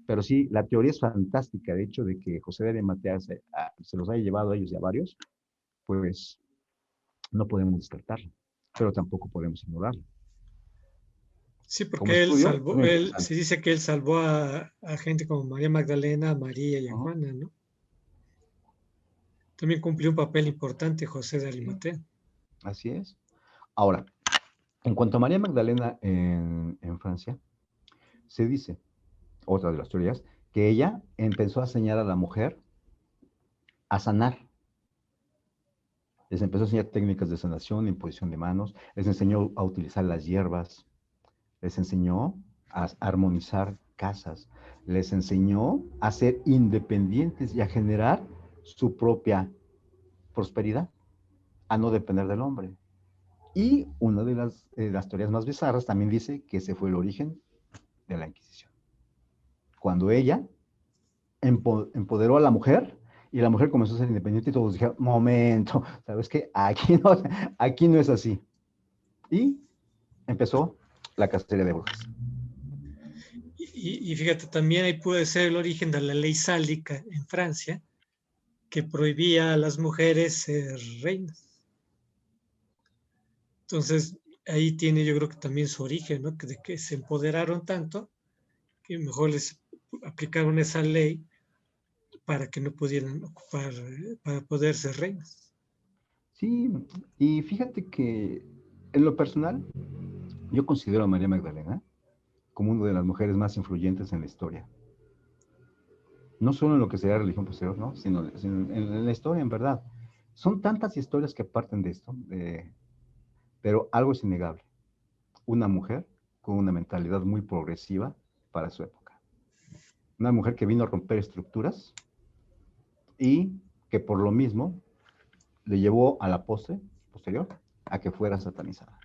Pero sí, la teoría es fantástica, de hecho, de que José de Arimatea se los haya llevado a ellos y a varios, pues no podemos descartarlo, pero tampoco podemos ignorarlo. Sí, Como porque él estudio, es salvó, muy se interesante. dice que él salvó a gente como María Magdalena, a María y a Ujú. Juana, ¿no? También cumplió un papel importante José de Sí, Arimatea. así es. Ahora, en cuanto a María Magdalena en Francia, se dice, otra de las teorías, que ella empezó a enseñar a la mujer a sanar. Les empezó a enseñar técnicas de sanación, imposición de manos, les enseñó a utilizar las hierbas, les enseñó a armonizar casas, les enseñó a ser independientes y a generar su propia prosperidad, a no depender del hombre. Y una de las teorías más bizarras también dice que ese fue el origen de la Inquisición. Cuando ella empoderó a la mujer y la mujer comenzó a ser independiente y todos dijeron, momento, ¿sabes qué? Aquí no es así. Y empezó la cacería de brujas. Y fíjate, también ahí puede ser el origen de la ley sálica en Francia, que prohibía a las mujeres ser reinas. Entonces, ahí tiene yo creo que también su origen, ¿no? Que de que se empoderaron tanto que mejor les aplicaron esa ley para que no pudieran ocupar, para poder ser reinas. Sí, y fíjate que en lo personal, yo considero a María Magdalena como una de las mujeres más influyentes en la historia. No solo en lo que sería religión posterior, ¿no? Sino en la historia, en verdad. Son tantas historias que parten de esto, pero algo es innegable. Una mujer con una mentalidad muy progresiva para su época. Una mujer que vino a romper estructuras y que por lo mismo le llevó a la posterior, a que fuera satanizada.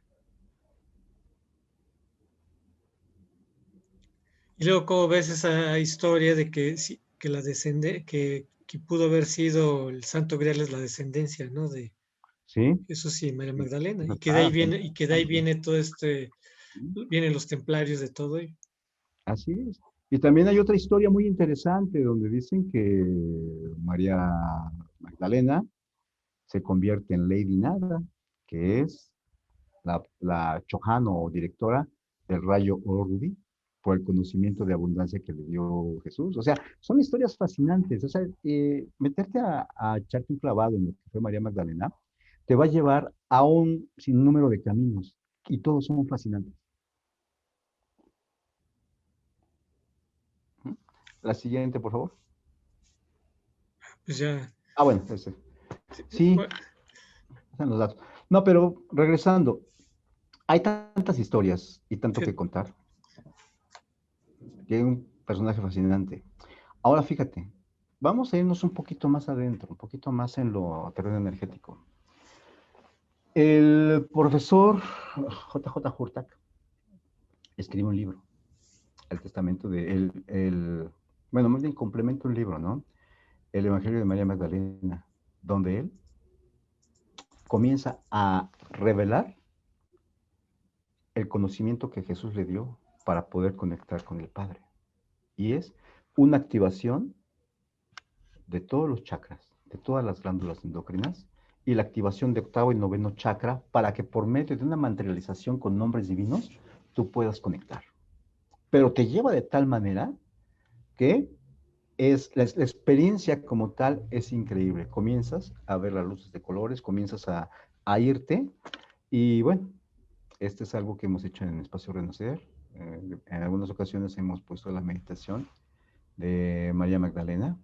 Y luego, ¿cómo ves esa historia de que, que que pudo haber sido el Santo Grial es la descendencia, ¿no? De ¿Sí? Jesús y María Magdalena, Eso y que de ahí está viene, y que de ahí interesante. viene todo este, vienen los templarios de todo ello. Así es. Y también hay otra historia muy interesante donde dicen que María Magdalena se convierte en Lady Nada, que es la Chojano o directora del Rayo Oro Rubí, por el conocimiento de abundancia que le dio Jesús. O sea, son historias fascinantes. O sea, meterte a echarte un clavado en lo que fue María Magdalena te va a llevar a un sinnúmero de caminos y todos son fascinantes. La siguiente, por favor. Pues ya, Bueno, ese. Sí, bueno, están los datos. No, pero regresando, hay tantas historias y tanto que contar, que hay un personaje fascinante. Ahora fíjate, vamos a irnos un poquito más adentro, un poquito más en lo terreno energético. El profesor J. J. Hurtak escribe un libro, el testamento de bueno, más bien complementa un libro, ¿no? El Evangelio de María Magdalena, donde él comienza a revelar el conocimiento que Jesús le dio para poder conectar con el Padre. Y es una activación de todos los chakras, de todas las glándulas endocrinas, y la activación de octavo y noveno chakra para que por medio de una materialización con nombres divinos tú puedas conectar. Pero te lleva de tal manera que la experiencia como tal es increíble. Comienzas a ver las luces de colores, comienzas a irte y bueno, este es algo que hemos hecho en Espacio Renacer. En algunas ocasiones hemos puesto la meditación de María Magdalena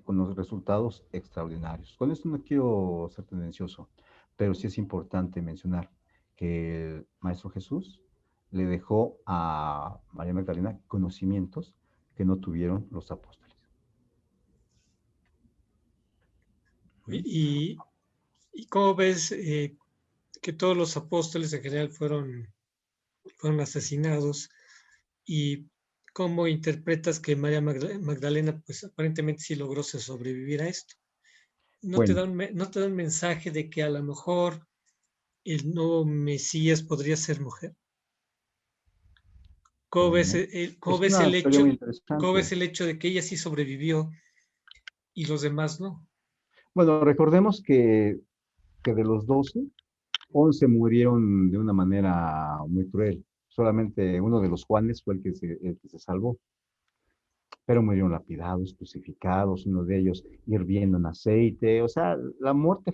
con los resultados extraordinarios. Con esto no quiero ser tendencioso, pero sí es importante mencionar que el Maestro Jesús le dejó a María Magdalena conocimientos que no tuvieron los apóstoles. ¿Mm? y cómo ves que todos los apóstoles en general fueron fueron asesinados. ¿Y cómo interpretas que María Magdalena, pues aparentemente sí logró sobrevivir a esto? ¿No te Bueno, da no te da un mensaje de que a lo mejor el nuevo Mesías podría ser mujer? bueno, ¿Cómo es ves una el teoría muy hecho, cómo interesante. ves el hecho de que ella sí sobrevivió y los demás no? Bueno, recordemos que de los 12, 11 murieron de una manera muy cruel. Solamente uno de los Juanes fue el que se salvó, pero murieron lapidados, crucificados, uno de ellos hirviendo en aceite. O sea, la muerte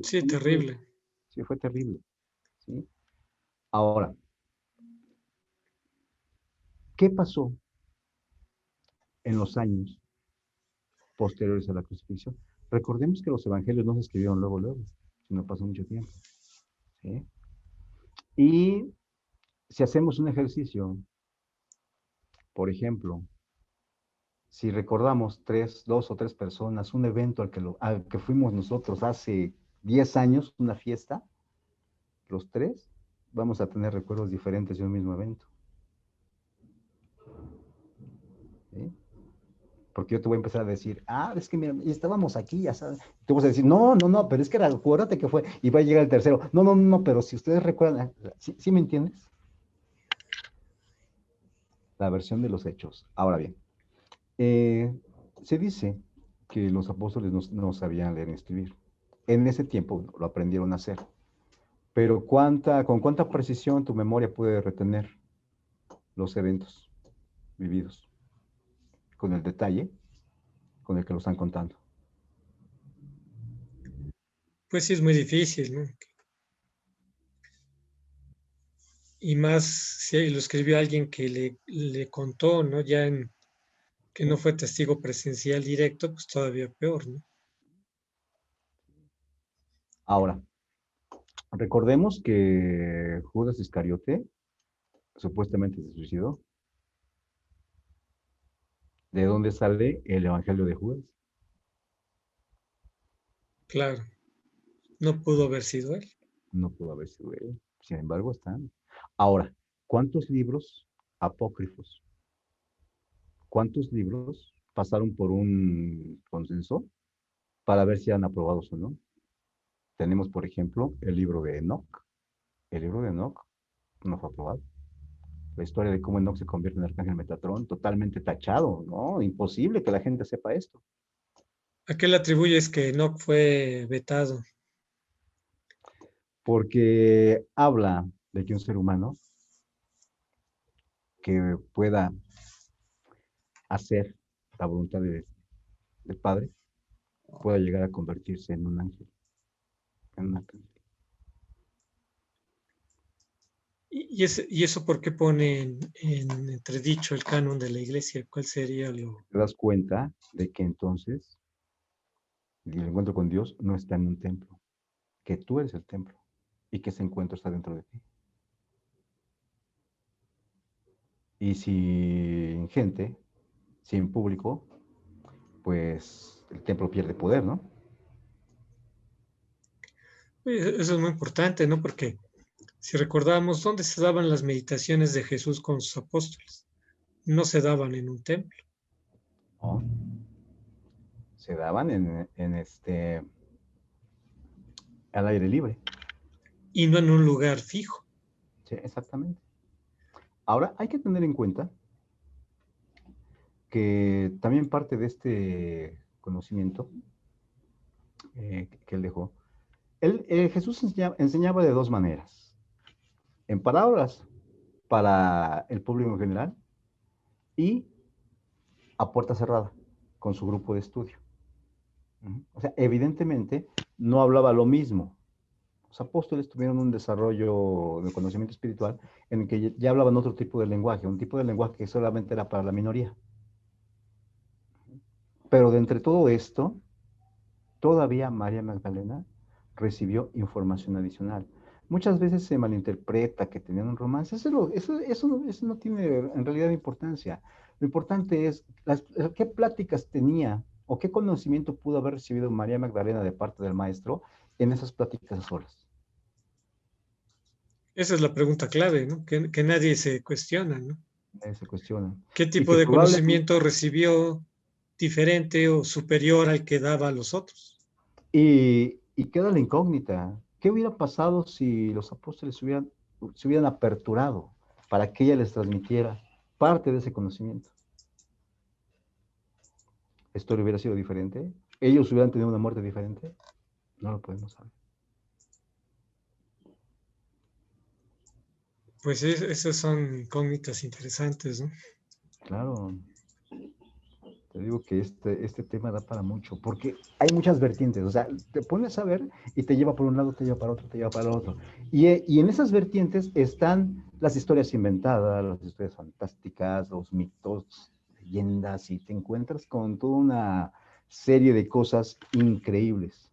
Sí, fue muy cruel. terrible. Sí, fue terrible. ¿Sí? Ahora, ¿qué pasó en los años posteriores a la crucifixión? Recordemos que los evangelios no se escribieron luego, luego, sino pasó mucho tiempo. ¿Sí? Y si hacemos un ejercicio, por ejemplo, si recordamos dos o tres personas, un evento al que fuimos nosotros hace 10 años, una fiesta, los tres vamos a tener recuerdos diferentes de un mismo evento. ¿Sí? Porque yo te voy a empezar a decir, es que mira, estábamos aquí, ya sabes. Te vas a decir, no, no, no, pero es que acuérdate que fue, y va a llegar el tercero. No, no, no, pero si ustedes recuerdan, ¿sí me entiendes? La versión de los hechos. Ahora bien, eh, se dice que los apóstoles no sabían leer ni escribir. En ese tiempo lo aprendieron a hacer. Pero ¿con cuánta precisión tu memoria puede retener los eventos vividos? Con el detalle con el que lo están contando. Pues sí, es muy difícil, ¿no? Y más si lo escribió alguien que le contó, ¿no? Que no ¿Sí? fue testigo presencial directo, pues todavía peor, ¿no? Ahora, recordemos que Judas Iscariote supuestamente se suicidó. ¿De dónde sale el Evangelio de Judas? Claro, no pudo haber sido él. No pudo haber sido él. Sin embargo, están. Ahora, ¿cuántos libros apócrifos, cuántos libros pasaron por un consenso para ver si eran aprobados o no? Tenemos, por ejemplo, el libro de Enoch. El libro de Enoch no fue aprobado. La historia de cómo Enoch se convierte en arcángel Metatrón, totalmente tachado, ¿no? Imposible que la gente sepa esto. ¿A qué le atribuyes que Enoch fue vetado? Porque habla de que un ser humano que pueda hacer la voluntad del Padre pueda llegar a convertirse en un ángel, en un arcángel. ¿Y eso por qué pone en entredicho el canon de la iglesia? ¿Cuál sería lo? Te das cuenta de que entonces el encuentro con Dios no está en un templo, que tú eres el templo y que ese encuentro está dentro de ti. Y sin gente, sin público, pues el templo pierde poder, ¿no? Eso es muy importante, ¿no? Porque si recordamos, ¿dónde se daban las meditaciones de Jesús con sus apóstoles? No se daban en un templo ¿No? Se daban al aire libre. y no en un lugar fijo. Sí, exactamente. Ahora, hay que tener en cuenta que también parte de este conocimiento que él dejó, Jesús enseñaba de dos maneras. En palabras para el público en general y a puerta cerrada con su grupo de estudio. O sea, evidentemente no hablaba lo mismo. Los apóstoles tuvieron un desarrollo de conocimiento espiritual en el que ya hablaban otro tipo de lenguaje, un tipo de lenguaje que solamente era para la minoría. Pero de entre todo esto, todavía María Magdalena recibió información adicional. Muchas veces se malinterpreta que tenían un romance. Eso no tiene en realidad importancia. Lo importante es qué pláticas tenía o qué conocimiento pudo haber recibido María Magdalena de parte del maestro en esas pláticas a solas. Esa es la pregunta clave, ¿no? Que nadie se cuestiona, ¿no? Nadie se cuestiona. ¿Qué Y tipo que de probablemente, conocimiento recibió diferente o superior al que daba a los otros? y queda la incógnita. ¿Qué hubiera pasado si los apóstoles se hubieran aperturado para que ella les transmitiera parte de ese conocimiento? ¿La historia hubiera sido diferente? ¿Ellos hubieran tenido una muerte diferente? No lo podemos saber. Pues esas son incógnitas interesantes, ¿no? Claro, te digo que este tema da para mucho, porque hay muchas vertientes, o sea, te pones a ver y te lleva por un lado, te lleva para otro, te lleva para el otro. Y en esas vertientes están las historias inventadas, las historias fantásticas, los mitos, leyendas, y te encuentras con toda una serie de cosas increíbles.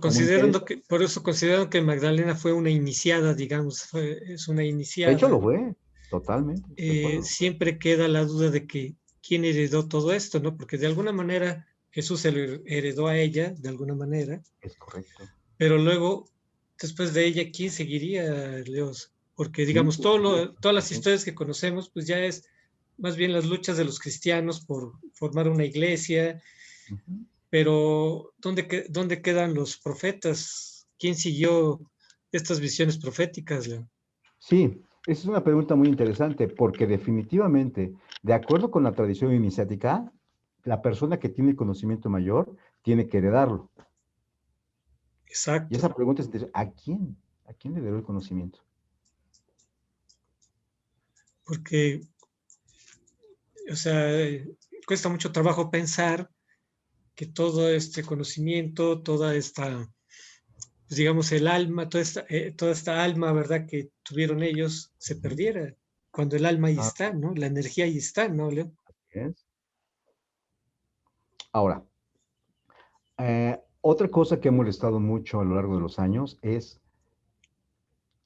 Como interesa. Por eso considerando que Magdalena fue una iniciada, digamos, es una De hecho, iniciada, lo fue, totalmente, de acuerdo. siempre queda la duda de que quién heredó todo esto, ¿no? Porque de alguna manera Jesús se lo heredó a ella, de alguna manera, Es correcto. pero luego, después de ella, ¿quién seguiría, Leos? Porque, Sí, digamos, sí, todas las sí. historias que conocemos, pues ya es más bien las luchas de los cristianos por formar una iglesia, Ujú. pero ¿dónde quedan los profetas? ¿Quién siguió estas visiones proféticas, Leo? Sí, esa es una pregunta muy interesante porque definitivamente, de acuerdo con la tradición iniciática, la persona que tiene el conocimiento mayor tiene que heredarlo. Y Exacto, esa pregunta es interesante, ¿a quién? ¿A quién le heredó el conocimiento? porque, o sea, cuesta mucho trabajo pensar que todo este conocimiento, toda esta, pues digamos, el alma, toda esta alma, ¿verdad?, que tuvieron ellos, se Ujú. perdiera, cuando el alma ahí Ah, está, ¿no? La energía ahí está, ¿no, Leo? ¿es? Ahora, otra cosa que ha molestado mucho a lo largo de los años es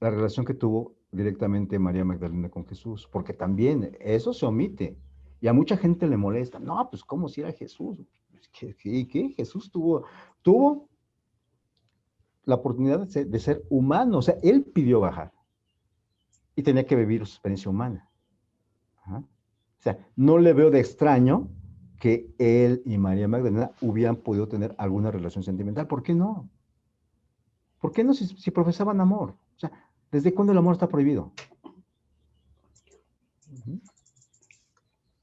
la relación que tuvo directamente María Magdalena con Jesús, porque también eso se omite y a mucha gente le molesta. No, pues ¿cómo si era Jesús? ¿Qué? Jesús tuvo la oportunidad de ser humano, o sea, él pidió bajar y tenía que vivir su experiencia humana. Ajá. O sea, no le veo de extraño que él y María Magdalena hubieran podido tener alguna relación sentimental. ¿Por qué no? ¿Por qué no si profesaban amor? O sea, ¿desde cuándo el amor está prohibido? Ujú.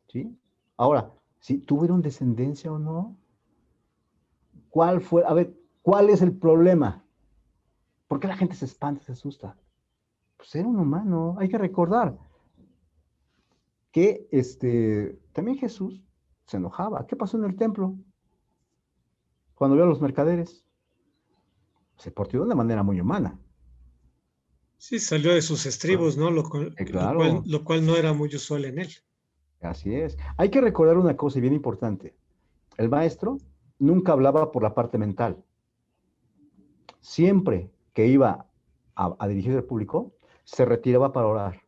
¿Sí? Ahora, si tuvieron descendencia o no, ¿cuál fue? A ver, ¿cuál es el problema? ¿Por qué la gente se espanta, se asusta? Pues era un humano, hay que recordar que también Jesús se enojaba. ¿Qué pasó en el templo? Cuando vio a los mercaderes, se portó de una manera muy humana. Sí, salió de sus estribos, ¿no? Claro, Lo cual no era muy usual en él. así es. Hay que recordar una cosa bien importante. El maestro nunca hablaba por la parte mental. Siempre que iba a dirigir al público, se retiraba para orar,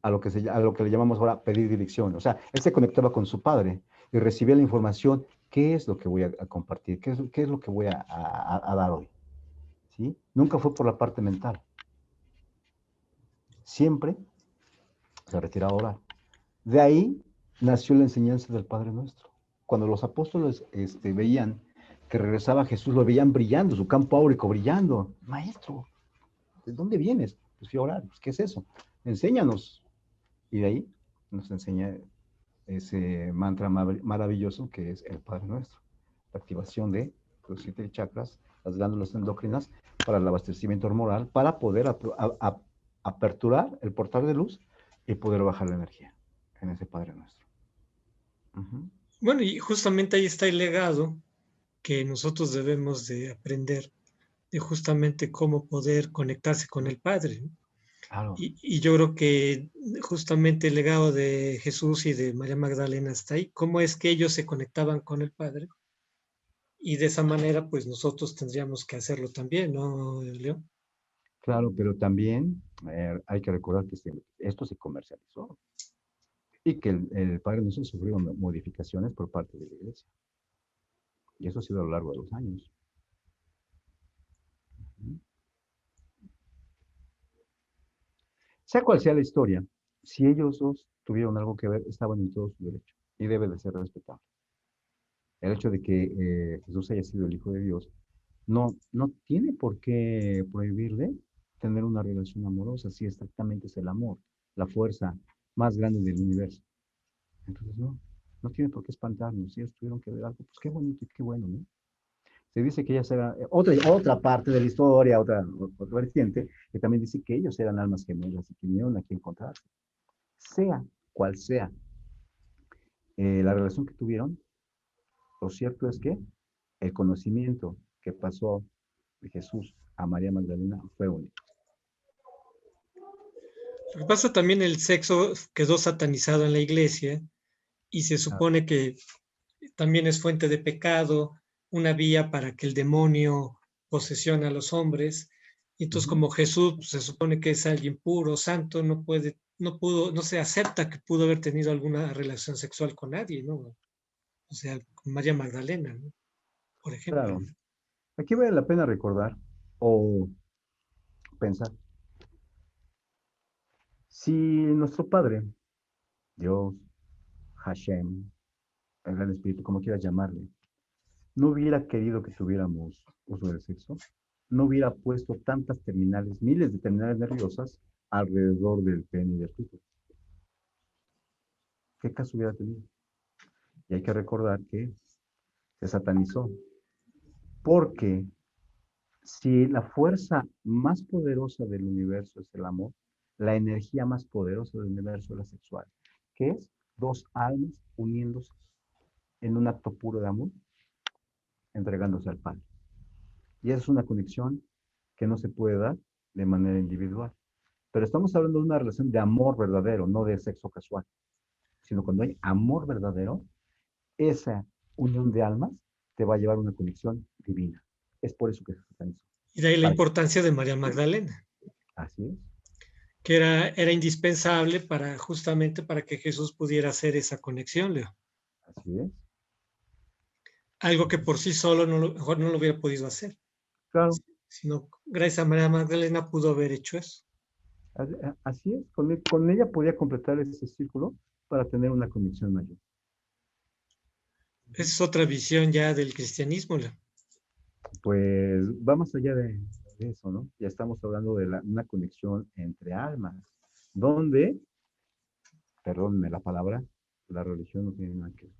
a lo que le llamamos ahora pedir dirección. O sea, él se conectaba con su padre y recibía la información, qué es lo que voy a compartir, qué es lo que voy a dar hoy. ¿Sí? Nunca fue por la parte mental. Siempre se retiraba a orar. De ahí nació la enseñanza del Padre Nuestro. Cuando los apóstoles veían que regresaba Jesús, lo veían brillando, su campo áurico brillando. Maestro, ¿de dónde vienes? Pues fui a orar. Pues, ¿qué es eso? Enséñanos. Y de ahí nos enseña ese mantra maravilloso que es el Padre Nuestro. La activación de los 7 chakras, las glándulas endocrinas, para el abastecimiento hormonal, para poder aperturar el portal de luz y poder bajar la energía en ese Padre Nuestro. Ujú. Bueno, y justamente ahí está el legado que nosotros debemos de aprender, de justamente cómo poder conectarse con el Padre, ¿no? Claro. Y yo creo que justamente el legado de Jesús y de María Magdalena está ahí, cómo es que ellos se conectaban con el Padre y de esa manera pues nosotros tendríamos que hacerlo también, ¿no, Leo? Claro, pero también hay que recordar que esto se comercializó y que el Padre Nuestro sufrió modificaciones por parte de la Iglesia. Y eso ha sido a lo largo de los años. Sea cual sea la historia, si ellos dos tuvieron algo que ver, estaban en todo su derecho y debe de ser respetado. El hecho de que Jesús haya sido el Hijo de Dios no tiene por qué prohibirle tener una relación amorosa, si exactamente es el amor, la fuerza más grande del universo. Entonces, no tiene por qué espantarnos. Si ellos tuvieron que ver algo, pues qué bonito y qué bueno, ¿no? Se dice que ellas eran, otra parte de la historia, otra vertiente, que también dice que ellos eran almas gemelas y que vinieron aquí a encontrarse. Sea cual sea la relación que tuvieron, lo cierto es que el conocimiento que pasó de Jesús a María Magdalena fue único. Lo que pasa también, el sexo quedó satanizado en la iglesia y se Ah, supone que también es fuente de pecado, una vía para que el demonio posesione a los hombres. Y entonces, ujú. como Jesús pues, se supone que es alguien puro, santo, no puede, no pudo, no se acepta que pudo haber tenido alguna relación sexual con nadie, ¿no? O sea, con María Magdalena, ¿no? Por ejemplo. Claro, aquí vale la pena recordar o pensar, si nuestro Padre, Dios, Hashem, el Gran Espíritu, como quieras llamarle, no hubiera querido que tuviéramos uso del sexo, no hubiera puesto tantas terminales, miles de terminales nerviosas alrededor del pene y del clítoris. ¿Qué caso hubiera tenido? Y hay que recordar que se satanizó, porque si la fuerza más poderosa del universo es el amor, la energía más poderosa del universo es la sexual, que es dos almas uniéndose en un acto puro de amor, entregándose al Padre. Y esa es una conexión que no se puede dar de manera individual. Pero estamos hablando de una relación de amor verdadero, no de sexo casual, sino cuando hay amor verdadero, esa unión de almas te va a llevar a una conexión divina. Es por eso que se satanizó. Y de ahí la Para que, importancia de María Magdalena, así es, que era indispensable para justamente para que Jesús pudiera hacer esa conexión, Leo. así es. Algo que por sí solo mejor no lo hubiera podido hacer, Claro, sino gracias a María Magdalena pudo haber hecho eso. así es. Con ella podía completar ese círculo para tener una conexión mayor. Esa es otra visión ya del cristianismo, Leo. Pues va más allá de eso, ¿no? Ya estamos hablando de una conexión entre almas, donde, perdónenme la palabra, la religión no tiene nada que ver.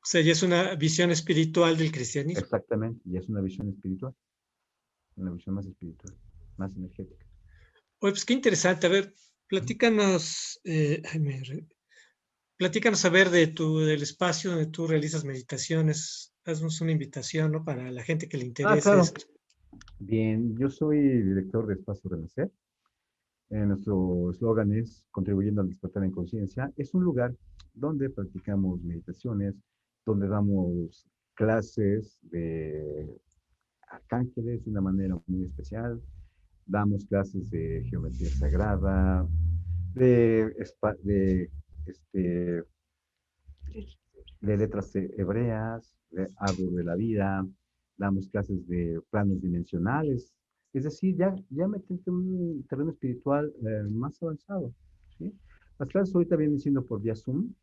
O sea, ya es una visión espiritual del cristianismo. Exactamente, y es una visión espiritual, una visión más espiritual, más energética. Oye, pues qué interesante. A ver, platícanos, platícanos a ver del espacio donde tú realizas meditaciones. Haznos una invitación, ¿no? Para la gente que le Ah, interese claro. esto. Bien, yo soy director de Espacio Renacer. Nuestro eslogan es Contribuyendo al despertar en conciencia. Es un lugar donde practicamos meditaciones, donde damos clases de arcángeles de una manera muy especial, damos clases de geometría sagrada, de, este, de letras hebreas, de árbol de la vida, damos clases de planos dimensionales, es decir, ya metente en un terreno espiritual más avanzado, ¿sí? Las clases ahorita vienen siendo por vía Zoom,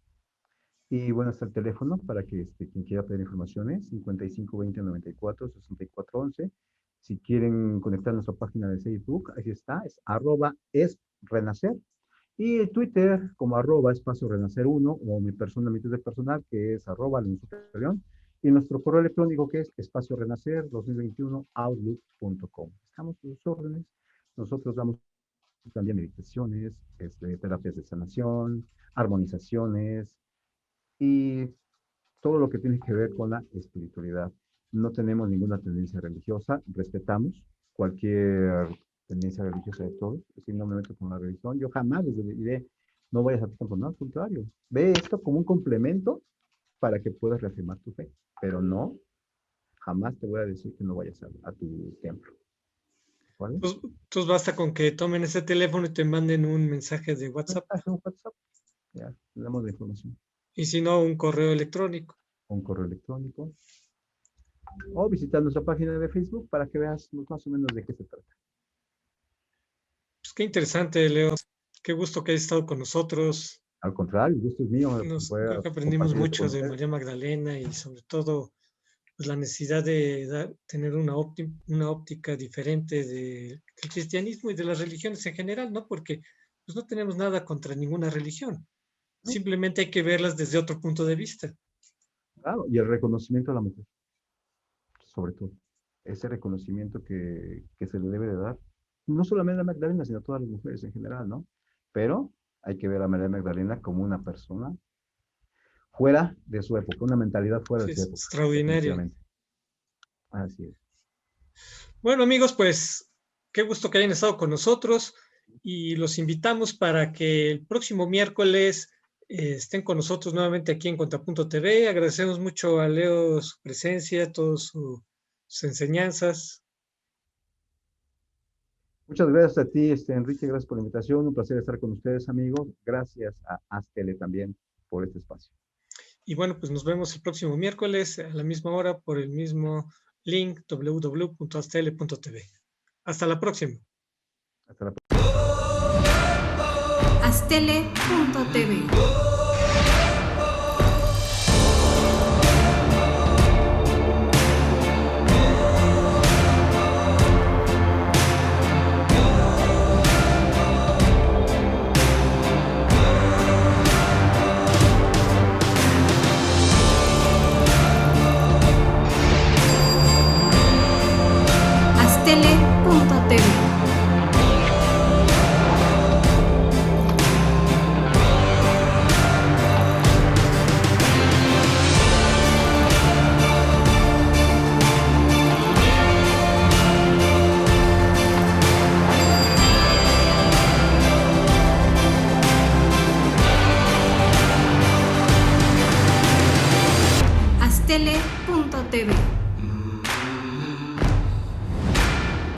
y bueno, está el teléfono para que quien quiera pedir informaciones, 55 20 94 64 11. Si quieren conectar a nuestra página de Facebook, ahí está, es @es_renacer. Y el Twitter como @espacio renacer 1, o mi Twitter personal, que es @león. Y nuestro correo electrónico, que es espacio renacer 2021 outlook.com. Estamos a sus órdenes. Nosotros damos también meditaciones, terapias de sanación, armonizaciones, y todo lo que tiene que ver con la espiritualidad. No tenemos ninguna tendencia religiosa, respetamos cualquier tendencia religiosa de todos, es decir, no me meto con la religión, yo jamás les diré, no vayas a tu templo, no, al contrario, ve esto como un complemento para que puedas reafirmar tu fe, pero no, jamás te voy a decir que no vayas a tu templo, ¿vale? Entonces basta con que tomen ese teléfono y te manden un mensaje de WhatsApp, Mensaje, un WhatsApp, ya, le damos la información, y si no, un correo electrónico. un correo electrónico, o visitar nuestra página de Facebook para que veas más o menos de qué se trata. Pues Qué interesante, Leo. Qué gusto que hayas estado con nosotros. Al contrario, el gusto es mío. Creo que aprendimos mucho de María Magdalena y sobre todo pues, la necesidad de tener una óptica diferente del cristianismo y de las religiones en general, ¿no? Porque pues, no tenemos nada contra ninguna religión. Simplemente hay que verlas desde otro punto de vista. Claro, y el reconocimiento a la mujer, sobre todo. Ese reconocimiento que se le debe de dar, no solamente a Magdalena, sino a todas las mujeres en general, ¿no? Pero hay que ver a María Magdalena como una persona fuera de su época, una mentalidad fuera de su época. Extraordinario. Así es. Bueno, amigos, pues qué gusto que hayan estado con nosotros y los invitamos para que el próximo miércoles estén con nosotros nuevamente aquí en Contrapunto TV. Agradecemos mucho a Leo su presencia, todas sus enseñanzas. Muchas gracias a ti, Enrique, gracias por la invitación. Un placer estar con ustedes, amigos. Gracias a Astele también por este espacio. Y bueno, pues nos vemos el próximo miércoles a la misma hora por el mismo link www.astele.tv. Hasta la próxima. Hasta la próxima. Astele.tv. Astele